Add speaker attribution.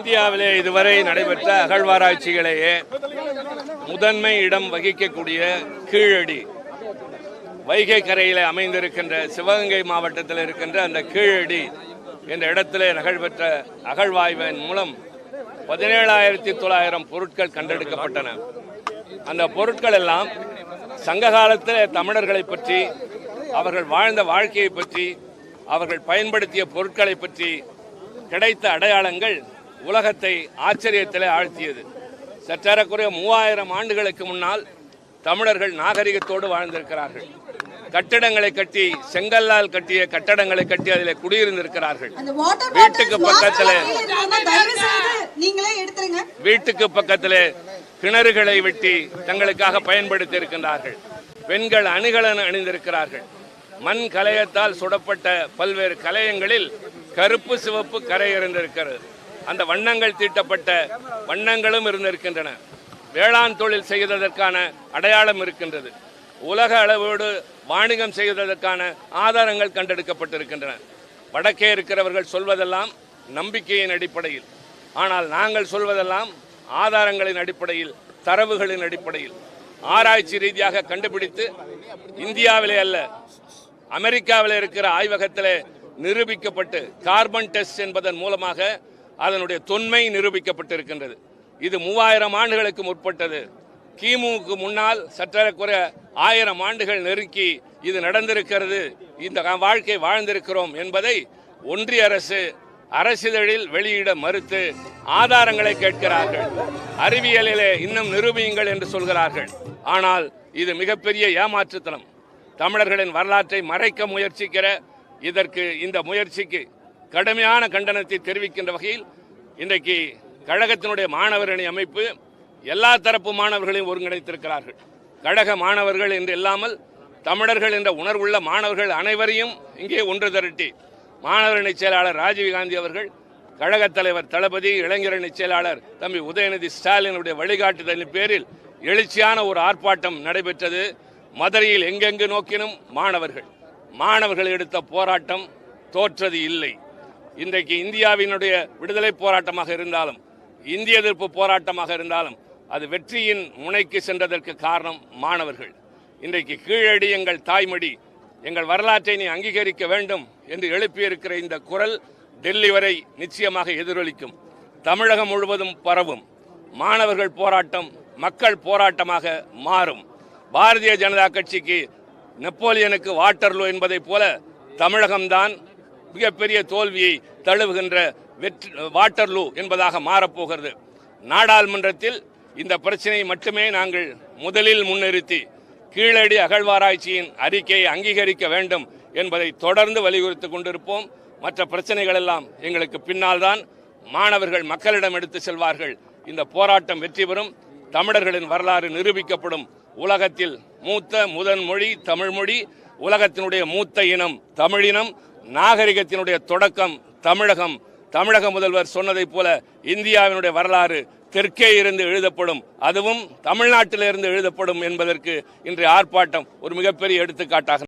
Speaker 1: இந்தியாவிலே இதுவரை நடைபெற்ற அகழ்வாராய்ச்சிகளையே முதன்மை இடம் வகிக்கக்கூடிய கீழடி வைகை கரையில் அமைந்திருக்கின்ற சிவகங்கை மாவட்டத்தில் இருக்கின்ற அந்த கீழடி என்ற இடத்திலே நடைபெற்ற அகழ்வாய்வின் மூலம் 17,900 பொருட்கள் கண்டெடுக்கப்பட்டன. அந்த பொருட்கள் எல்லாம் சங்க காலத்தில் தமிழர்களை பற்றி, அவர்கள் வாழ்ந்த வாழ்க்கையை பற்றி, அவர்கள் பயன்படுத்திய பொருட்களை பற்றி கிடைத்த அடையாளங்கள் உலகத்தை ஆச்சரியத்திலே ஆழ்த்தியது. சற்றேறக்குறைய 3000 ஆண்டுகளுக்கு முன்னால் தமிழர்கள் நாகரிகத்தோடு வாழ்ந்திருக்கிறார்கள். கட்டிடங்களை கட்டி, செங்கல்லால் கட்டிய கட்டடங்களை கட்டி அதில் குடியிருந்திருக்கிறார்கள். வீட்டுக்கு பக்கத்திலே கிணறுகளை வெட்டி தங்களுக்காக பயன்படுத்தி இருக்கின்றார்கள். பெண்கள் அணிகலன் அணிந்திருக்கிறார்கள். மண் கலையத்தால் சுடப்பட்ட பல்வேறு கலையங்களில் கருப்பு சிவப்பு கரை இருந்திருக்கிறது. அந்த வண்ணங்கள் தீட்டப்பட்ட வண்ணங்களும் இருந்திருக்கின்றன. வேளாண் தொழில் செய்வதற்கான அடையாளம் இருக்கின்றது. உலக அளவோடு வாணிகம் செய்வதற்கான ஆதாரங்கள் கண்டெடுக்கப்பட்டிருக்கின்றன. வடக்கே இருக்கிறவர்கள் சொல்வதெல்லாம் நம்பிக்கையின் அடிப்படையில், ஆனால் நாங்கள் சொல்வதெல்லாம் ஆதாரங்களின் அடிப்படையில், தரவுகளின் அடிப்படையில் ஆராய்ச்சி ரீதியாக கண்டுபிடித்து இந்தியாவிலே அல்ல, அமெரிக்காவில் இருக்கிற ஆய்வகத்திலே நிரூபிக்கப்பட்டு கார்பன் டெஸ்ட் என்பதன் மூலமாக அதனுடைய தொன்மை நிரூபிக்கப்பட்டிருக்கின்றது. இது 3000 ஆண்டுகளுக்கு முற்பட்டது. கிமுக்கு முன்னால் சற்றேறக்குறைய 1000 ஆண்டுகள் நெருக்கி இது நடந்திருக்கிறது, இந்த வாழ்க்கை வாழ்ந்திருக்கிறோம் என்பதை ஒன்றிய அரசு அரசிதழில் வெளியிட மறுத்து ஆதாரங்களை கேட்கிறார்கள். அறிவியலிலே இன்னும் நிரூபியுங்கள் என்று சொல்கிறார்கள். ஆனால் இது மிகப்பெரிய ஏமாற்றுத்தனம். தமிழர்களின் வரலாற்றை மறைக்க முயற்சிக்கிற இந்த முயற்சிக்கு கடுமையான கண்டனத்தை தெரிவிக்கின்ற வகையில் இன்றைக்கு கழகத்தினுடைய மாணவர் அணி அமைப்பு எல்லா தரப்பு மாணவர்களையும் ஒருங்கிணைத்திருக்கிறார்கள். கழக மாணவர்கள் என்று இல்லாமல் தமிழர்கள் என்ற உணர்வுள்ள மாணவர்கள் அனைவரையும் இங்கே ஒன்று திரட்டி மாணவர் அணி செயலாளர் ராஜீவ்காந்தி அவர்கள், கழகத் தலைவர் தளபதி, இளைஞர் அணி செயலாளர் தம்பி உதயநிதி ஸ்டாலினுடைய வழிகாட்டுதலின் பேரில் எழுச்சியான ஒரு ஆர்ப்பாட்டம் நடைபெற்றது. மதுரையில் எங்கெங்கு நோக்கினும் மாணவர்கள் எடுத்த போராட்டம் தோற்றது இல்லை. இன்றைக்கு இந்தியாவினுடைய விடுதலை போராட்டமாக இருந்தாலும், இந்திய எதிர்ப்பு போராட்டமாக இருந்தாலும் அது வெற்றியின் முனைக்கு சென்றதற்கு காரணம் மாணவர்கள். இன்றைக்கு கீழடி எங்கள் தாய்மொழி, எங்கள் வரலாற்றை நீ அங்கீகரிக்க வேண்டும் என்று எழுப்பியிருக்கிற இந்த குரல் டெல்லி வரை நிச்சயமாக எதிரொலிக்கும், தமிழகம் முழுவதும் பரவும். மாணவர்கள் போராட்டம் மக்கள் போராட்டமாக மாறும். பாரதிய ஜனதா கட்சிக்கு நெப்போலியனுக்கு வாட்டர்லூ என்பதை போல தமிழகம்தான் மிகப்பெரிய தோல்வியை தழுவுகின்ற வாட்டர்லூ என்பதாக மாறப்போகிறது. நாடாளுமன்றத்தில் இந்த பிரச்சனையை மட்டுமே நாங்கள் முதலில் முன்னிறுத்தி கீழடி அகழ்வாராய்ச்சியின் அறிக்கையை அங்கீகரிக்க வேண்டும் என்பதை தொடர்ந்து வலியுறுத்திக் கொண்டிருப்போம். மற்ற பிரச்சனைகள் எல்லாம் எங்களுக்கு பின்னால் தான். மாணவர்கள் மக்களிடம் எடுத்து செல்வார்கள். இந்த போராட்டம் வெற்றி பெறும். தமிழர்களின் வரலாறு நிரூபிக்கப்படும். உலகத்தில் முதன் மொழி தமிழ்மொழி, உலகத்தினுடைய மூத்த இனம் தமிழினம், நாகரிகத்தினுடைய தொடக்கம் தமிழகம். தமிழக முதல்வர் சொன்னதை போல இந்தியாவினுடைய வரலாறு தெற்கே இருந்து எழுதப்படும், அதுவும் தமிழ்நாட்டிலிருந்து எழுதப்படும் என்பதற்கு இன்றைய ஆர்ப்பாட்டம் ஒரு மிகப்பெரிய எடுத்துக்காட்டாக